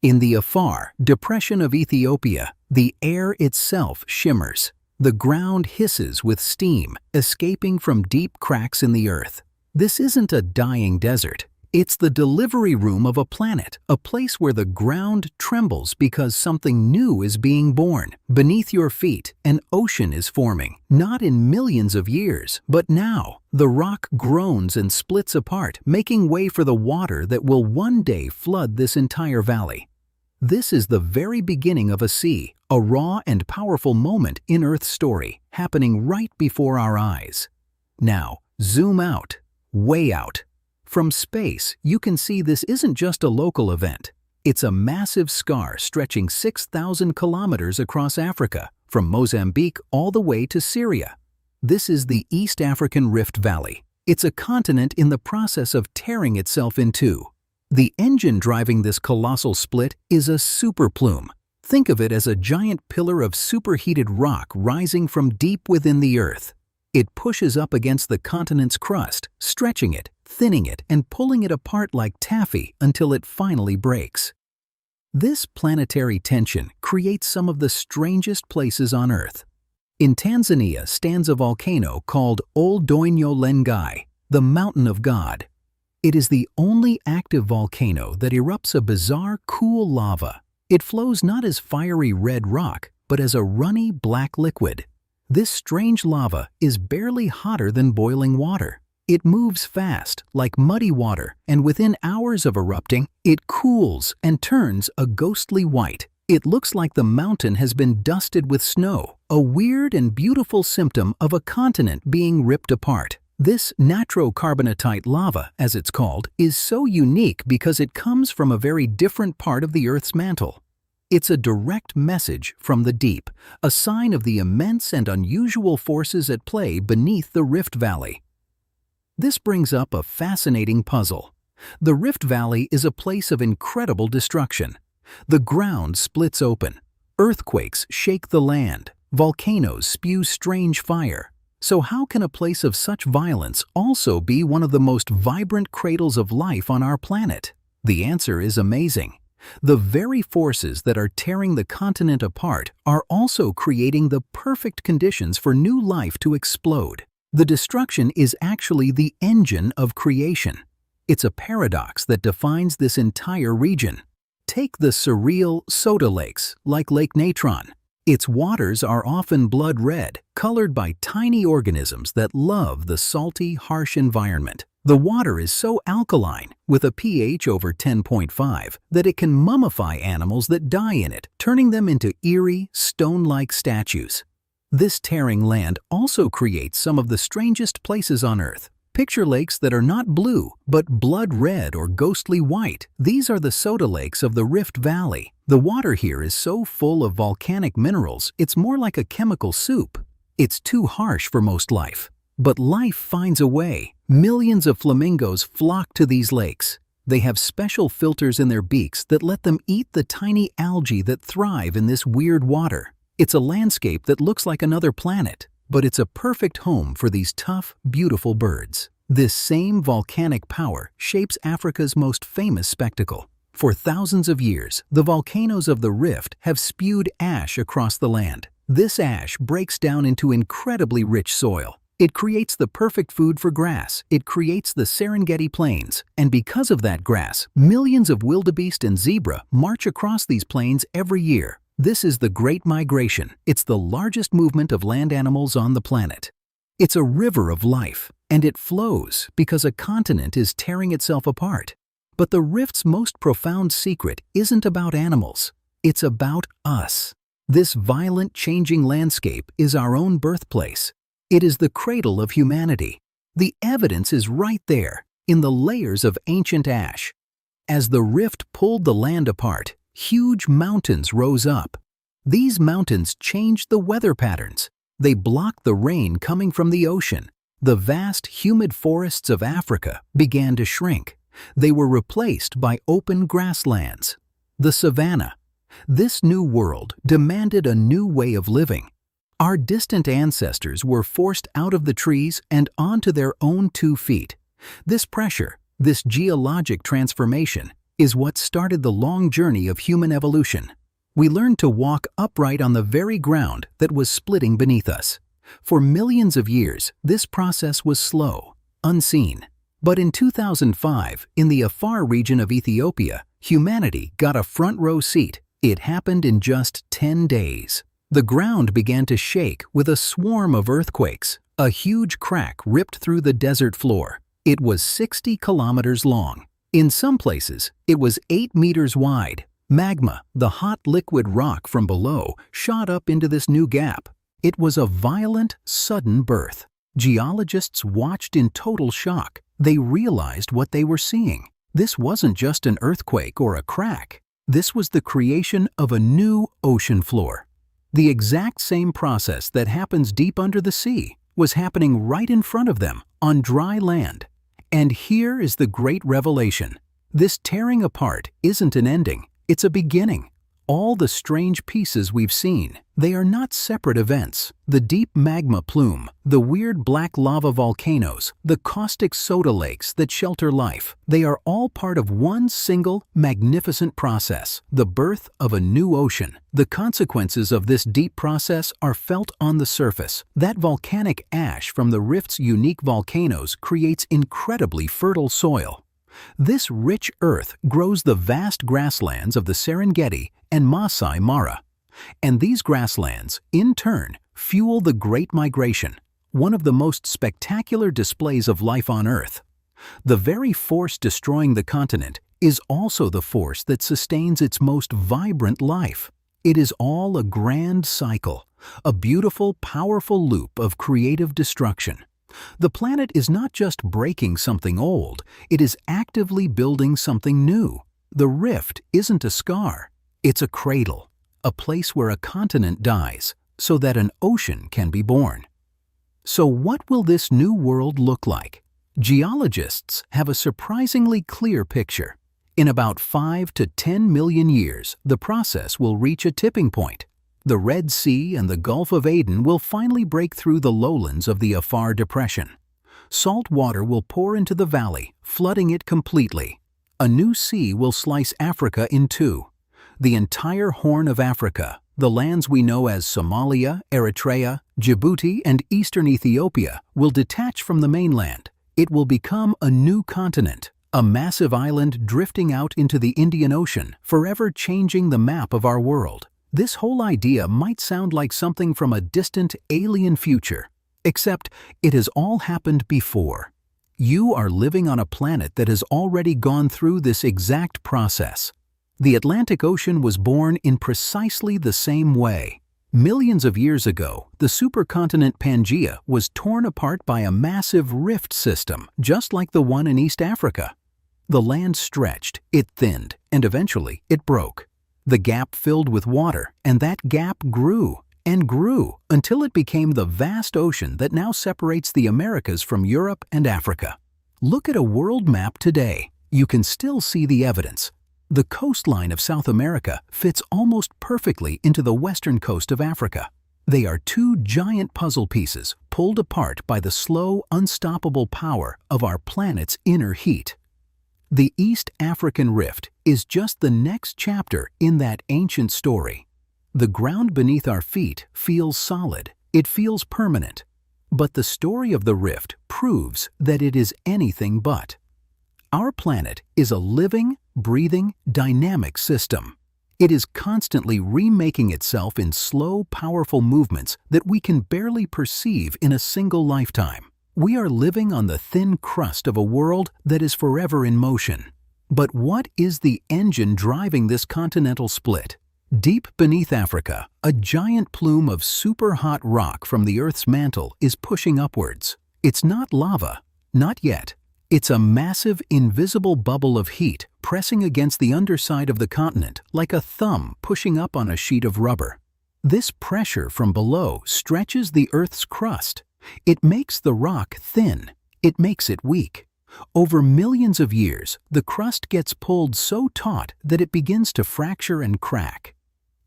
In the Afar depression of Ethiopia, the air itself shimmers. The ground hisses with steam, escaping from deep cracks in the earth. This isn't a dying desert. It's the delivery room of a planet, a place where the ground trembles because something new is being born. Beneath your feet, an ocean is forming, not in millions of years, but now. The rock groans and splits apart, making way for the water that will one day flood this entire valley. This is the very beginning of a sea, a raw and powerful moment in Earth's story, happening right before our eyes. Now, zoom out, way out. From space, you can see this isn't just a local event. It's a massive scar stretching 6,000 kilometers across Africa, from Mozambique all the way to Syria. This is the East African Rift Valley. It's a continent in the process of tearing itself in two. The engine driving this colossal split is a superplume. Think of it as a giant pillar of superheated rock rising from deep within the Earth. It pushes up against the continent's crust, stretching it, thinning it, and pulling it apart like taffy until it finally breaks. This planetary tension creates some of the strangest places on Earth. In Tanzania stands a volcano called Ol Doinyo Lengai, the Mountain of God. It is the only active volcano that erupts a bizarre, cool lava. It flows not as fiery red rock, but as a runny black liquid. This strange lava is barely hotter than boiling water. It moves fast, like muddy water, and within hours of erupting, it cools and turns a ghostly white. It looks like the mountain has been dusted with snow, a weird and beautiful symptom of a continent being ripped apart. This natrocarbonatite lava, as it's called, is so unique because it comes from a very different part of the Earth's mantle. It's a direct message from the deep, a sign of the immense and unusual forces at play beneath the Rift Valley. This brings up a fascinating puzzle. The Rift Valley is a place of incredible destruction. The ground splits open. Earthquakes shake the land. Volcanoes spew strange fire. So how can a place of such violence also be one of the most vibrant cradles of life on our planet? The answer is amazing. The very forces that are tearing the continent apart are also creating the perfect conditions for new life to explode. The destruction is actually the engine of creation. It's a paradox that defines this entire region. Take the surreal soda lakes, like Lake Natron. Its waters are often blood red, colored by tiny organisms that love the salty, harsh environment. The water is so alkaline, with a pH over 10.5, that it can mummify animals that die in it, turning them into eerie, stone-like statues. This tearing land also creates some of the strangest places on Earth. Picture lakes that are not blue, but blood red or ghostly white. These are the soda lakes of the Rift Valley. The water here is so full of volcanic minerals, it's more like a chemical soup. It's too harsh for most life. But life finds a way. Millions of flamingos flock to these lakes. They have special filters in their beaks that let them eat the tiny algae that thrive in this weird water. It's a landscape that looks like another planet, but it's a perfect home for these tough, beautiful birds. This same volcanic power shapes Africa's most famous spectacle. For thousands of years, the volcanoes of the Rift have spewed ash across the land. This ash breaks down into incredibly rich soil. It creates the perfect food for grass. It creates the Serengeti plains. And because of that grass, millions of wildebeest and zebra march across these plains every year. This is the Great Migration. It's the largest movement of land animals on the planet. It's a river of life, and it flows because a continent is tearing itself apart. But the Rift's most profound secret isn't about animals. It's about us. This violent, changing landscape is our own birthplace. It is the cradle of humanity. The evidence is right there, in the layers of ancient ash. As the rift pulled the land apart, huge mountains rose up. These mountains changed the weather patterns. They blocked the rain coming from the ocean. The vast, humid forests of Africa began to shrink. They were replaced by open grasslands. The savanna. This new world demanded a new way of living. Our distant ancestors were forced out of the trees and onto their own 2 feet. This pressure, this geologic transformation, is what started the long journey of human evolution. We learned to walk upright on the very ground that was splitting beneath us. For millions of years, this process was slow, unseen. But in 2005, in the Afar region of Ethiopia, humanity got a front-row seat. It happened in just 10 days. The ground began to shake with a swarm of earthquakes. A huge crack ripped through the desert floor. It was 60 kilometers long. In some places, it was 8 meters wide. Magma, the hot liquid rock from below, shot up into this new gap. It was a violent, sudden birth. Geologists watched in total shock. They realized what they were seeing. This wasn't just an earthquake or a crack. This was the creation of a new ocean floor. The exact same process that happens deep under the sea was happening right in front of them, on dry land. And here is the great revelation. This tearing apart isn't an ending, it's a beginning. All the strange pieces we've seen, they are not separate events. The deep magma plume, the weird black lava volcanoes, the caustic soda lakes that shelter life, they are all part of one single, magnificent process, the birth of a new ocean. The consequences of this deep process are felt on the surface. That volcanic ash from the rift's unique volcanoes creates incredibly fertile soil. This rich earth grows the vast grasslands of the Serengeti and Masai Mara. And these grasslands, in turn, fuel the Great Migration, one of the most spectacular displays of life on Earth. The very force destroying the continent is also the force that sustains its most vibrant life. It is all a grand cycle, a beautiful, powerful loop of creative destruction. The planet is not just breaking something old, it is actively building something new. The rift isn't a scar, it's a cradle, a place where a continent dies so that an ocean can be born. So what will this new world look like? Geologists have a surprisingly clear picture. In about 5 to 10 million years, the process will reach a tipping point. The Red Sea and the Gulf of Aden will finally break through the lowlands of the Afar Depression. Salt water will pour into the valley, flooding it completely. A new sea will slice Africa in two. The entire Horn of Africa, the lands we know as Somalia, Eritrea, Djibouti, and eastern Ethiopia, will detach from the mainland. It will become a new continent, a massive island drifting out into the Indian Ocean, forever changing the map of our world. This whole idea might sound like something from a distant alien future, except it has all happened before. You are living on a planet that has already gone through this exact process. The Atlantic Ocean was born in precisely the same way. Millions of years ago, the supercontinent Pangaea was torn apart by a massive rift system, just like the one in East Africa. The land stretched, it thinned, and eventually it broke. The gap filled with water, and that gap grew and grew until it became the vast ocean that now separates the Americas from Europe and Africa. Look at a world map today. You can still see the evidence. The coastline of South America fits almost perfectly into the western coast of Africa. They are two giant puzzle pieces pulled apart by the slow, unstoppable power of our planet's inner heat. The East African Rift is just the next chapter in that ancient story. The ground beneath our feet feels solid, it feels permanent. But the story of the rift proves that it is anything but. Our planet is a living, breathing, dynamic system. It is constantly remaking itself in slow, powerful movements that we can barely perceive in a single lifetime. We are living on the thin crust of a world that is forever in motion. But what is the engine driving this continental split? Deep beneath Africa, a giant plume of super-hot rock from the Earth's mantle is pushing upwards. It's not lava, not yet. It's a massive, invisible bubble of heat pressing against the underside of the continent like a thumb pushing up on a sheet of rubber. This pressure from below stretches the Earth's crust. It makes the rock thin. It makes it weak. Over millions of years, the crust gets pulled so taut that it begins to fracture and crack.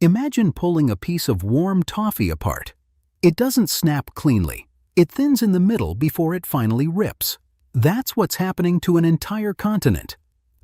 Imagine pulling a piece of warm toffee apart. It doesn't snap cleanly. It thins in the middle before it finally rips. That's what's happening to an entire continent.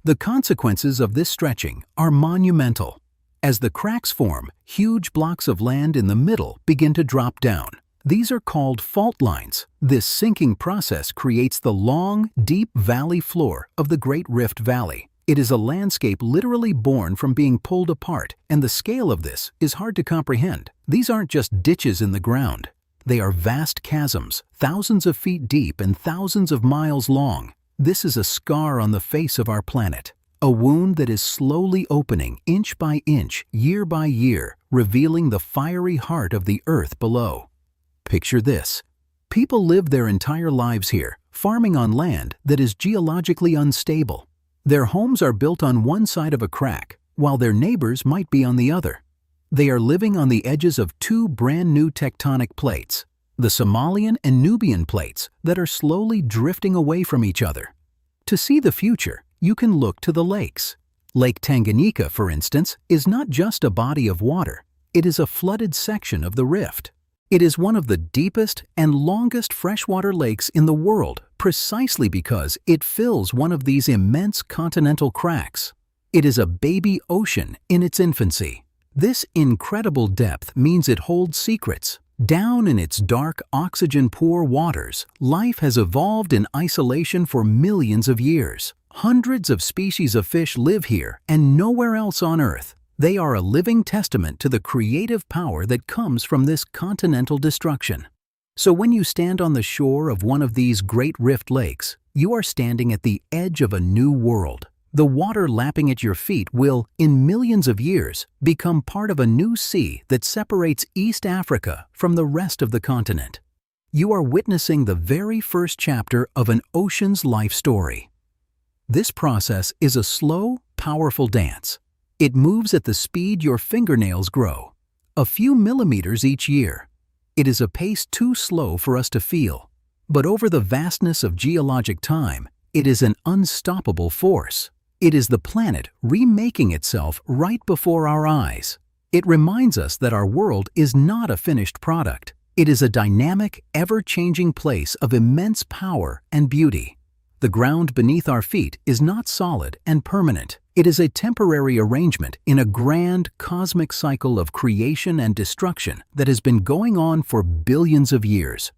The consequences of this stretching are monumental. As the cracks form, huge blocks of land in the middle begin to drop down. These are called fault lines. This sinking process creates the long, deep valley floor of the Great Rift Valley. It is a landscape literally born from being pulled apart, and the scale of this is hard to comprehend. These aren't just ditches in the ground. They are vast chasms, thousands of feet deep and thousands of miles long. This is a scar on the face of our planet, a wound that is slowly opening inch by inch, year by year, revealing the fiery heart of the earth below. Picture this. People live their entire lives here, farming on land that is geologically unstable. Their homes are built on one side of a crack, while their neighbors might be on the other. They are living on the edges of two brand new tectonic plates, the Somalian and Nubian plates that are slowly drifting away from each other. To see the future, you can look to the lakes. Lake Tanganyika, for instance, is not just a body of water. It is a flooded section of the rift. It is one of the deepest and longest freshwater lakes in the world, precisely because it fills one of these immense continental cracks. It is a baby ocean in its infancy. This incredible depth means it holds secrets. Down in its dark, oxygen-poor waters, life has evolved in isolation for millions of years. Hundreds of species of fish live here and nowhere else on Earth. They are a living testament to the creative power that comes from this continental destruction. So when you stand on the shore of one of these great rift lakes, you are standing at the edge of a new world. The water lapping at your feet will, in millions of years, become part of a new sea that separates East Africa from the rest of the continent. You are witnessing the very first chapter of an ocean's life story. This process is a slow, powerful dance. It moves at the speed your fingernails grow, a few millimeters each year. It is a pace too slow for us to feel, but over the vastness of geologic time, it is an unstoppable force. It is the planet remaking itself right before our eyes. It reminds us that our world is not a finished product. It is a dynamic, ever-changing place of immense power and beauty. The ground beneath our feet is not solid and permanent. It is a temporary arrangement in a grand cosmic cycle of creation and destruction that has been going on for billions of years.